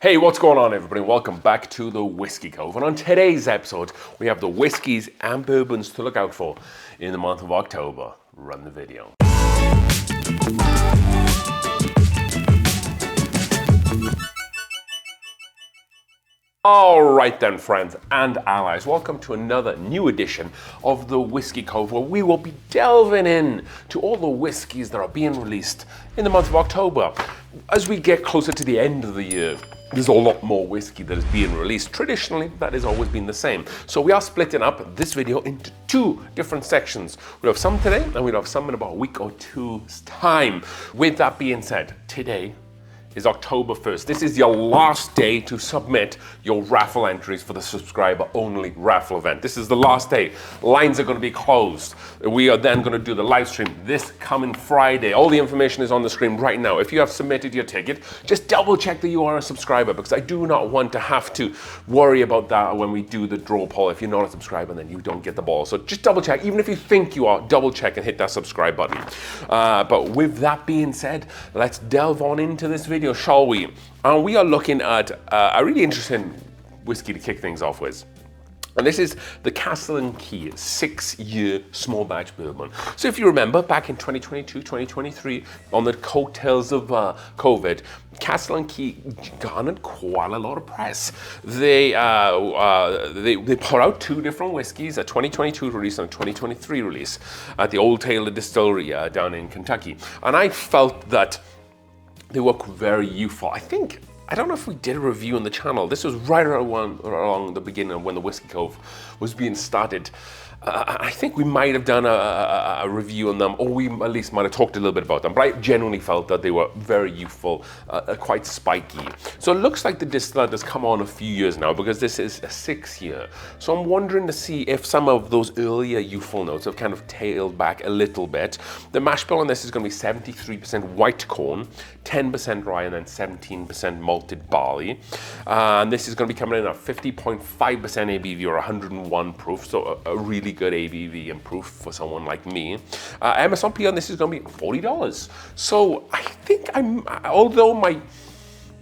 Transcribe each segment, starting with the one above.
Hey, what's going on everybody? Welcome back to the Whiskey Cove. And on today's episode, we have the whiskeys and bourbons to look out for in the month of October. Run the video. All right then, friends and allies, welcome to another new edition of the Whiskey Cove, where we will be delving in to all the whiskeys that are being released in the month of October. As we get closer to the end of the year, there's a lot more whiskey that is being released. Traditionally, that has always been the same. So we are splitting up this video into two different sections. We'll have some today, and we'll have some in about a week or two's time. With that being said, today is October 1st. This is your last day to submit your raffle entries for the subscriber-only raffle event. This is the last day. Lines are going to be closed. We are then going to do the live stream this coming Friday. All the information is on the screen right now. If you have submitted your ticket, just double check that you are a subscriber, because I do not want to have to worry about that when we do the draw poll. If you're not a subscriber, then you don't get the ball. So just double check. Even if you think you are, double check and hit that subscribe button. But with that being said, let's delve on into this video, shall we? We are looking at a really interesting whiskey to kick things off with. And this is the Castle & Key 6-year small batch bourbon. So if you remember, back in 2022, 2023, on the coattails of COVID, Castle & Key garnered quite a lot of press. They put out two different whiskeys, a 2022 release and a 2023 release at the Old Taylor Distillery down in Kentucky. And I felt that they were very youthful. I don't know if we did a review on the channel. This was right along the beginning of when the Whiskey Cove was being started. I think we might have done a review on them, or we at least might have talked a little bit about them, but I genuinely felt that they were very youthful, quite spiky. So it looks like the distiller has come on a few years now, because this is a 6-year. So I'm wondering to see if some of those earlier youthful notes have kind of tailed back a little bit. The mash bill on this is going to be 73% white corn, 10% rye, and then 17% malted barley. And this is going to be coming in at 50.5% ABV or 101 proof, so a really good ABV and proof for someone like me. MSRP on this is going to be $40. So I think although my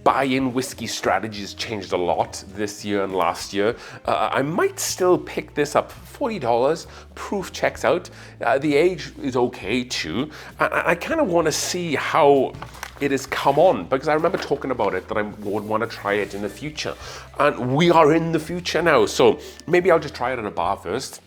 buy-in whiskey strategy has changed a lot this year and last year, I might still pick this up. $40, proof checks out. The age is okay too. I kind of want to see how it has come on, because I remember talking about it, that I would want to try it in the future. And we are in the future now. So maybe I'll just try it at a bar first,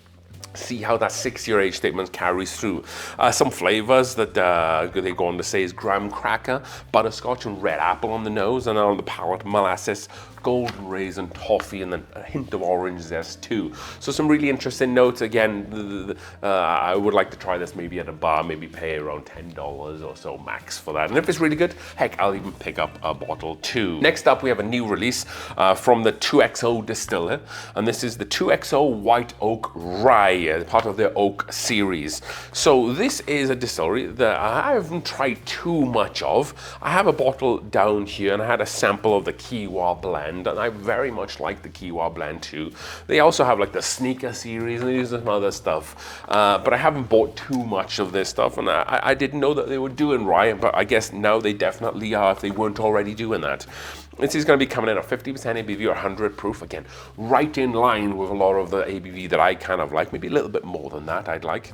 see how that 6-year age statement carries through. Some flavors that they go on to say is graham cracker, butterscotch, and red apple on the nose, and on the palate, molasses, golden raisin, toffee, and then a hint of orange zest too. So some really interesting notes. Again, I would like to try this maybe at a bar, maybe pay around $10 or so max for that. And if it's really good, heck, I'll even pick up a bottle too. Next up, we have a new release from the 2XO distiller, and this is the 2XO White Oak Rye, part of their Oak series. So this is a distillery that I haven't tried too much of. I have a bottle down here, and I had a sample of the Kiwa blend, and I very much like the Kiwa blend too. They also have like the Sneaker series, and they use some other stuff, but I haven't bought too much of this stuff, and I didn't know that they were doing rye, but I guess now they definitely are, if they weren't already doing that. This is going to be coming in at 50% ABV or 100 proof. Again, right in line with a lot of the ABV that I kind of like, maybe a little bit more than that I'd like.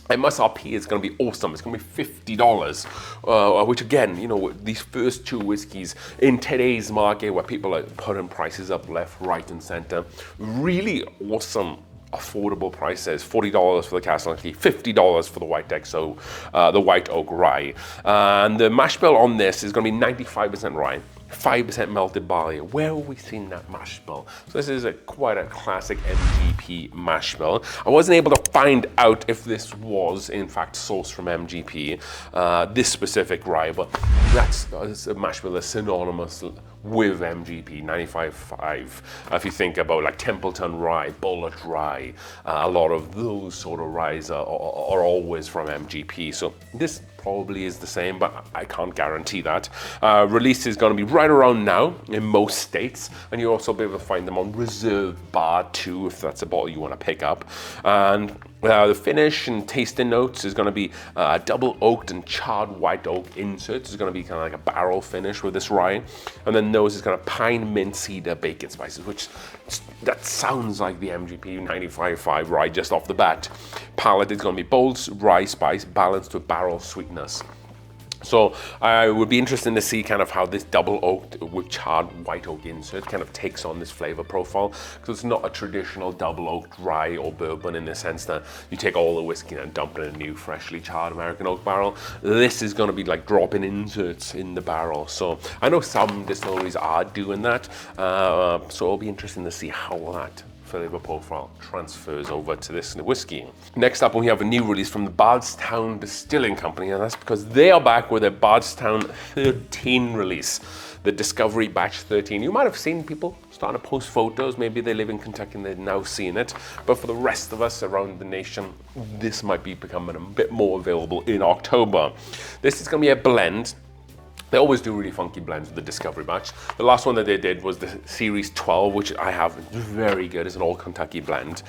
MSRP is going to be awesome. It's going to be $50, which again, you know, these first two whiskeys in today's market where people are putting prices up left, right, and center, really awesome, affordable prices. $40 for the Castle & Key, $50 for the White XO, the White Oak Rye. And the mash bill on this is going to be 95% rye, 5% melted barley. Where have we seen that mash bill? So this is quite a classic MGP mash bill. I wasn't able to find out if this was in fact sourced from MGP, this specific rye, but that's a mash bill that's synonymous with MGP, 95.5. If you think about like Templeton Rye, Bullet Rye, a lot of those sort of ryes are always from MGP. So this probably is the same, but I can't guarantee that. Release is going to be right around now in most states, and you'll also be able to find them on reserve bar too, if that's a bottle you want to pick up. And the finish and tasting notes is going to be double oaked and charred white oak inserts. It's going to be kind of like a barrel finish with this rye. And then nose is going to pine, mint, cedar, bacon spices, which that sounds like the MGP 95.5 rye just off the bat. Palate is going to be bold rye spice balanced with barrel sweetness. So I would be interested to see kind of how this double oaked with charred white oak insert kind of takes on this flavor profile, because it's not a traditional double oaked rye or bourbon in the sense that you take all the whiskey and dump it in a new freshly charred American oak barrel. This is going to be like dropping inserts in the barrel. So I know some distilleries are doing that, so it'll be interesting to see how that flavor profile transfers over to this whiskey. Next up, we have a new release from the Bardstown Distilling Company, and that's because they are back with their Bardstown 13 release, the Discovery Batch 13. You might have seen people starting to post photos. Maybe they live in Kentucky and they're now seeing it, but for the rest of us around the nation, this might be becoming a bit more available in October. This is going to be a blend. They always do really funky blends with the Discovery Batch. The last one that they did was the Series 12, which I have, very good. It's an all Kentucky blend.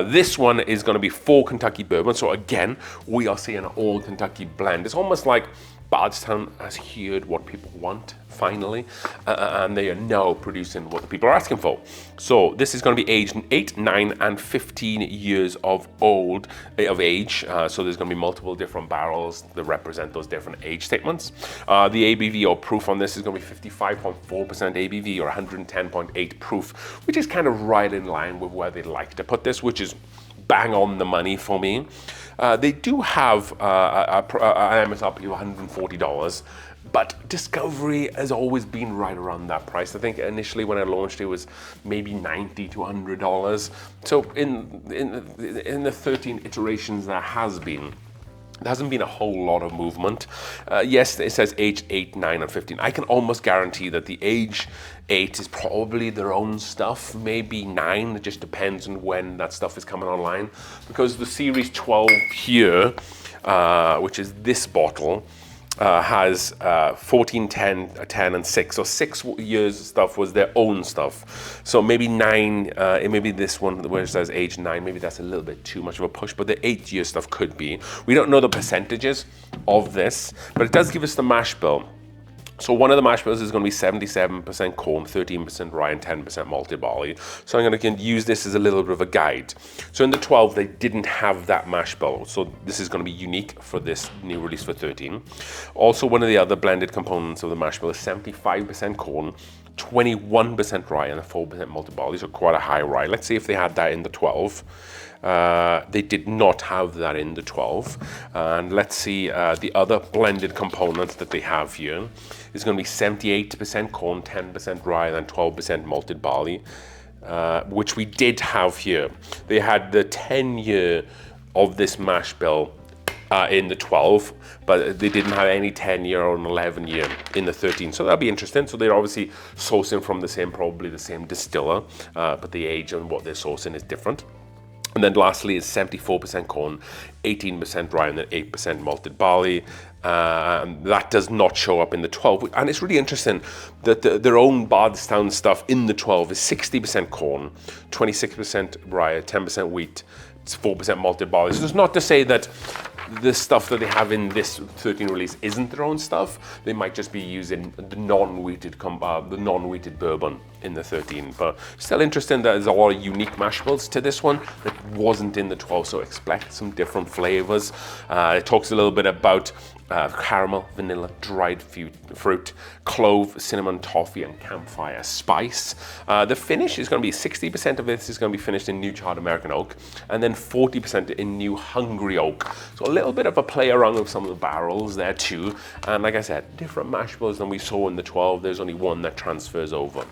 This one is going to be 4 Kentucky bourbon. So again, we are seeing an all Kentucky blend. It's almost like Bardstown has heard what people want finally, and they are now producing what the people are asking for. So this is going to be aged 8, 9, and 15 years of age. So there's going to be multiple different barrels that represent those different age statements. The ABV or proof on this is going to be 55.4% ABV or 110.8 proof, which is kind of right in line with where they'd like to put this, which is bang on the money for me. They do have an MSRP of $140, but Discovery has always been right around that price. I think initially when I launched it was maybe $90 to $100. So in the 13 iterations there hasn't been a whole lot of movement. Yes, it says age 8, 9, and 15. I can almost guarantee that the age 8 is probably their own stuff, maybe 9. It just depends on when that stuff is coming online. Because the Series 12 here, which is this bottle, has 14, 10, 10, and 6. So 6 years stuff was their own stuff. So maybe 9, maybe this one where it says age 9, maybe that's a little bit too much of a push, but the 8-year stuff could be. We don't know the percentages of this, but it does give us the mash bill. So one of the mash bills is going to be 77% corn, 13% rye, and 10% malted barley. So I'm going to use this as a little bit of a guide. So in the 12, they didn't have that mash bill. So this is going to be unique for this new release for 13. Also, one of the other blended components of the mash bill is 75% corn, 21% rye, and 4% malted barley. So quite a high rye. Let's see if they had that in the 12. They did not have that in the 12. And let's see the other blended components that they have here. It's going to be 78% corn, 10% rye, and 12% malted barley, which we did have here. They had the 10-year of this mash bill in the 12, but they didn't have any 10-year or an 11-year in the 13. So that'll be interesting. So they're obviously sourcing from probably the same distiller, but the age and what they're sourcing is different. And then lastly is 74% corn, 18% rye, and then 8% malted barley. That does not show up in the 12. And it's really interesting that their own Bardstown stuff in the 12 is 60% corn, 26% rye, 10% wheat, it's 4% malted barley. So it's not to say that the stuff that they have in this 13 release isn't their own stuff. They might just be using the non-wheated bourbon in the 13. But still interesting that there's a lot of unique mash bills to this one that wasn't in the 12. So expect some different flavors. It talks a little bit about caramel, vanilla, dried fruit, clove, cinnamon, toffee, and campfire spice. The finish is going to be 60% of this is going to be finished in new charred American oak, and then 40% in new Hungary oak. So a little bit of a play around with some of the barrels there too. And like I said, different mash bills than we saw in the 12. There's only one that transfers over.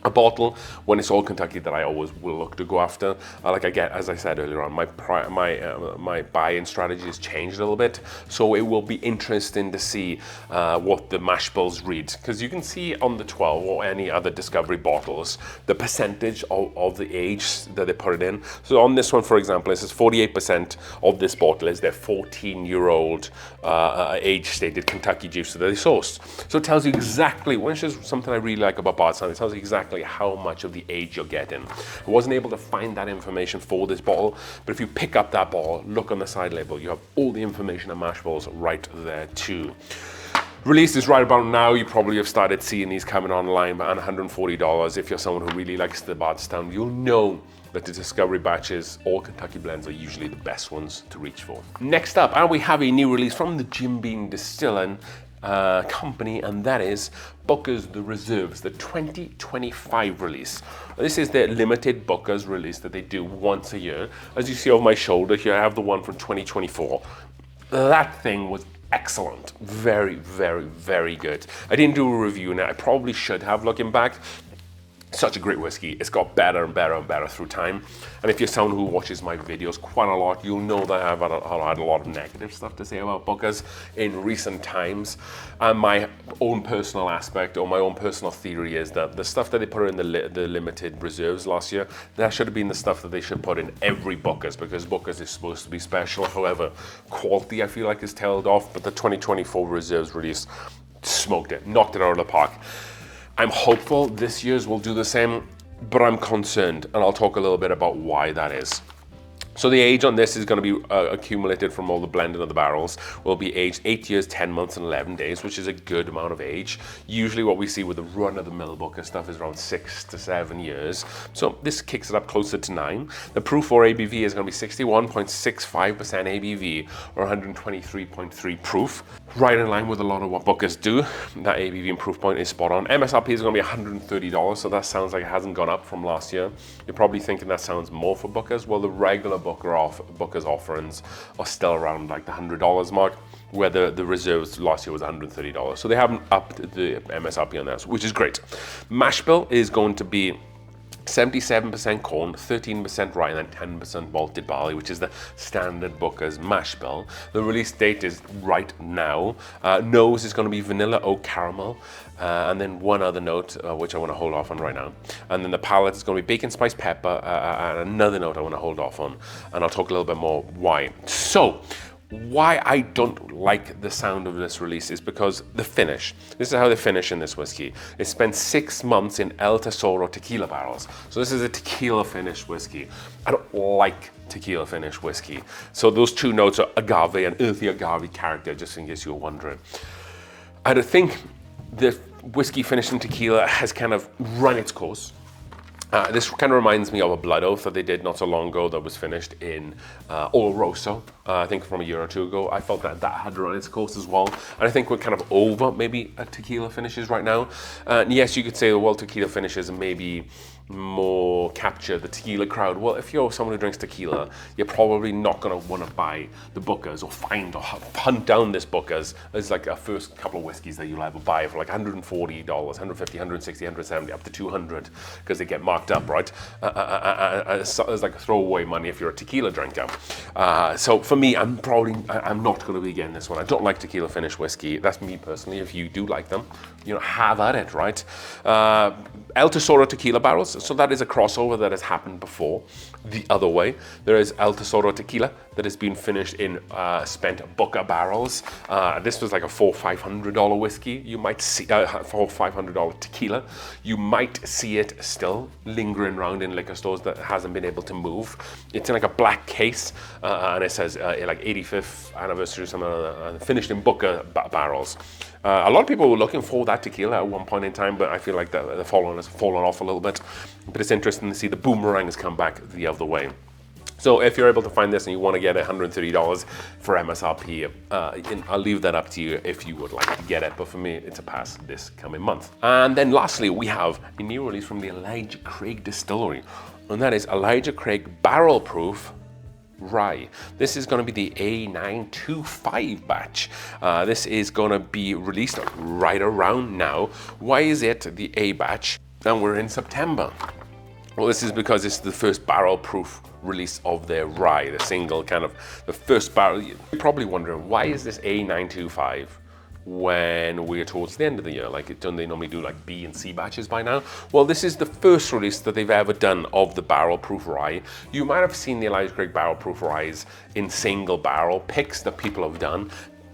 A bottle, when it's all Kentucky, that I always will look to go after. Like I get, as I said earlier on, my buy-in strategy has changed a little bit, so it will be interesting to see what the mash bills read, because you can see on the 12 or any other Discovery bottles the percentage of the age that they put it in. So on this one, for example, it says 48% of this bottle is their 14-year-old age-stated Kentucky juice that they sourced. So it tells you exactly, which is something I really like about Bardstown, it tells you exactly how much of the age you're getting. I wasn't able to find that information for this bottle, but if you pick up that bottle, look on the side label, you have all the information on mash bills right there too. Release is right about now. You probably have started seeing these coming online, but at $140, if you're someone who really likes the Bardstown, you'll know that the Discovery batches, all Kentucky blends, are usually the best ones to reach for. Next up, and we have a new release from the Jim Beam Distilling company, and that is Booker's The Reserves, the 2025 release. This is their limited Booker's release that they do once a year. As you see over my shoulder here, I have the one from 2024. That thing was excellent. Very, very, very good. I didn't do a review now. I probably should have, looking back. Such a great whiskey. It's got better and better and better through time. And if you're someone who watches my videos quite a lot, you'll know that I've had a lot of negative stuff to say about Booker's in recent times. And my own personal aspect, or my own personal theory, is that the stuff that they put in the limited reserves last year, that should have been the stuff that they should put in every Booker's, because Booker's is supposed to be special. However, quality I feel like is tailed off, but the 2024 reserves release smoked it, knocked it out of the park. I'm hopeful this year's will do the same, but I'm concerned, and I'll talk a little bit about why that is. So the age on this is going to be accumulated from all the blending of the barrels. Will be aged 8 years, 10 months, and 11 days, which is a good amount of age. Usually what we see with the run-of-the-mill Booker stuff is around 6 to 7 years. So this kicks it up closer to 9. The proof or ABV is going to be 61.65% ABV, or 123.3 proof. Right in line with a lot of what Booker's do. That ABV and proof point is spot on. MSRP is going to be $130, so that sounds like it hasn't gone up from last year. You're probably thinking that sounds more for Booker's. Well, the regular Booker's offerings are still around like the $100 mark, where the reserves last year was $130. So they haven't upped the MSRP on that, which is great. Mash bill is going to be 77% corn, 13% rye, and then 10% malted barley, which is the standard Booker's mash bill. The release date is right now. Nose is going to be vanilla oak caramel, and then one other note, which I want to hold off on right now. And then the palate is going to be bacon spice pepper, and another note I want to hold off on. And I'll talk a little bit more why. So, why I don't like the sound of this release is because the finish. This is how they finish in this whiskey. It spent 6 months in El Tesoro tequila barrels. So this is a tequila finished whiskey. I don't like tequila finished whiskey. So those two notes are agave and earthy agave character, just in case you were wondering. I don't think the whiskey finished in tequila has kind of run its course. This kind of reminds me of a Blood Oath that they did not so long ago that was finished in Oloroso, I think from a year or two ago. I felt that that had run its course as well. And I think we're kind of over maybe tequila finishes right now. And yes, you could say, well, tequila finishes and maybe more capture the tequila crowd. Well, if you're someone who drinks tequila, you're probably not going to want to buy the Booker's or find or hunt down this Booker's as like a first couple of whiskeys that you'll ever buy for like $140, $150, $160, $170, up to $200, because they get marked up, right? It's like a throwaway money if you're a tequila drinker. So for me, I'm not going to be getting this one. I don't like tequila finished whiskey. That's me personally. If you do like them, you know, have at it, right? El Tesoro tequila barrels. So that is a crossover that has happened before. The other way, there is El Tesoro tequila that has been finished in spent Booker barrels. This was like a $400-500 whiskey. You might see $400-500 tequila. You might see it still lingering around in liquor stores that hasn't been able to move. It's in like a black case, and it says like 85th anniversary or something, finished in Booker barrels. A lot of people were looking for that tequila at one point in time, but I feel like the following has fallen off a little bit. But it's interesting to see the boomerang has come back the other way. So if you're able to find this and you want to get $130 for MSRP, I'll leave that up to you if you would like to get it. But for me, it's a pass this coming month. And then lastly, we have a new release from the Elijah Craig Distillery, and that is Elijah Craig Barrel Proof Rye. This is going to be the A925 batch. This is going to be released right around now. Why is it the A batch? and we're in September. Well, this is because it's the first barrel proof release of their rye, the single kind of, the first barrel. You're probably wondering, why is this A925 when we're towards the end of the year? Like, don't they normally do like B and C batches by now? Well, this is the first release that they've ever done of the barrel proof rye. You might have seen the Elijah Craig barrel proof ryes in single barrel picks that people have done,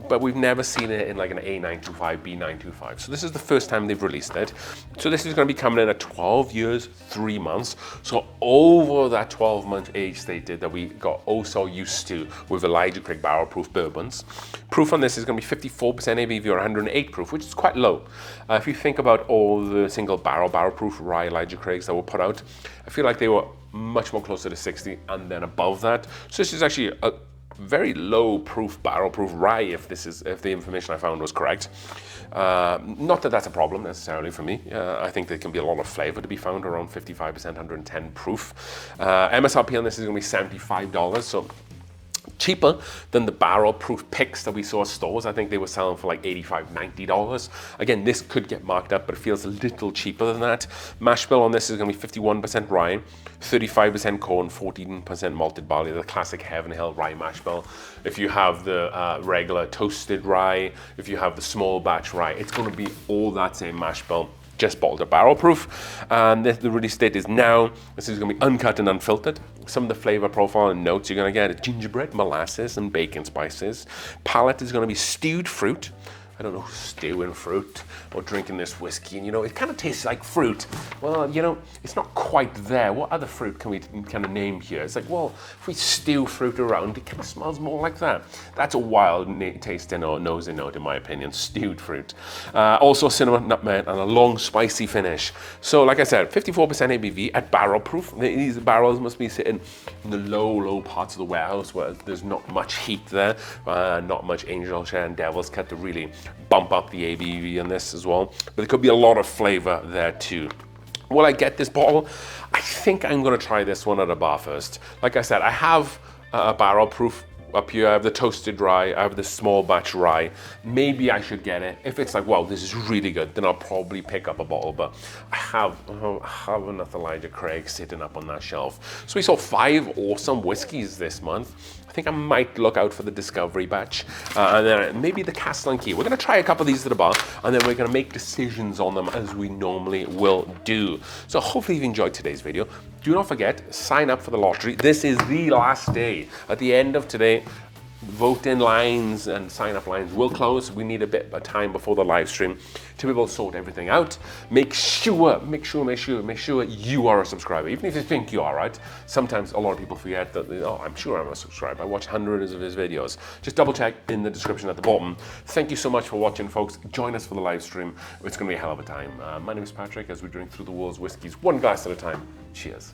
but we've never seen it in like an A925, B925. So this is the first time they've released it. So this is going to be coming in at 12 years, 3 months. So over that 12-month age stated that we got oh so used to with Elijah Craig barrel proof bourbons. Proof on this is going to be 54% ABV or 108 proof, which is quite low. If you think about all the single barrel proof rye Elijah Craigs that were put out, I feel like they were much more closer to 60 and then above that. So this is actually a very low proof barrel proof rye, if the information I found was correct. Not that that's a problem necessarily for me. I think there can be a lot of flavor to be found around 55%, 110 proof. MSRP on this is going to be $75, so cheaper than the barrel proof picks that we saw at stores. I think they were selling for like $85, $90. Again, this could get marked up, but it feels a little cheaper than that. Mash bill on this is going to be 51% rye, 35% corn, 14% malted barley, the classic Heaven Hill rye mash bill. If you have the regular toasted rye, if you have the small batch rye, it's going to be all that same mash bill, just bottled at barrel proof. And the release date is now. This is going to be uncut and unfiltered. Some of the flavor profile and notes you're going to get is gingerbread, molasses, and bacon spices. Palate is going to be stewed fruit. I don't know, stewing fruit or drinking this whiskey, and you know, it kind of tastes like fruit. Well, you know, it's not quite there. What other fruit can we kind of name here? It's like, well, if we stew fruit around, it kind of smells more like that. That's a wild tasting or nosy note, in my opinion, stewed fruit. Also cinnamon, nutmeg, and a long spicy finish. So like I said, 54% ABV at barrel proof. These barrels must be sitting in the low parts of the warehouse where there's not much heat there, not much angel share and devil's cut to really bump up the ABV in this as well, but there could be a lot of flavor there too. Will I get this bottle? I think I'm going to try this one at a bar first. Like I said, I have a barrel proof up here. I have the toasted rye, I have the small batch rye. Maybe I should get it. If it's like, wow, this is really good, then I'll probably pick up a bottle, but I have enough Elijah Craig sitting up on that shelf. So we saw 5 awesome whiskeys this month. I think I might look out for the Discovery batch, and then maybe the Castle and Key. We're gonna try a couple of these at the bar, and then we're gonna make decisions on them as we normally will do. So hopefully you've enjoyed today's video. Do not forget, sign up for the lottery. This is the last day. At the end of today, vote-in lines and sign-up lines will close. We need a bit of time before the live stream to be able to sort everything out. Make sure you are a subscriber, even if you think you are, right? Sometimes a lot of people forget that, oh, I'm sure I'm a subscriber. I watch hundreds of his videos. Just double check in the description at the bottom. Thank you so much for watching, folks. Join us for the live stream. It's going to be a hell of a time. My name is Patrick as we drink through the world's whiskeys, one glass at a time. Cheers.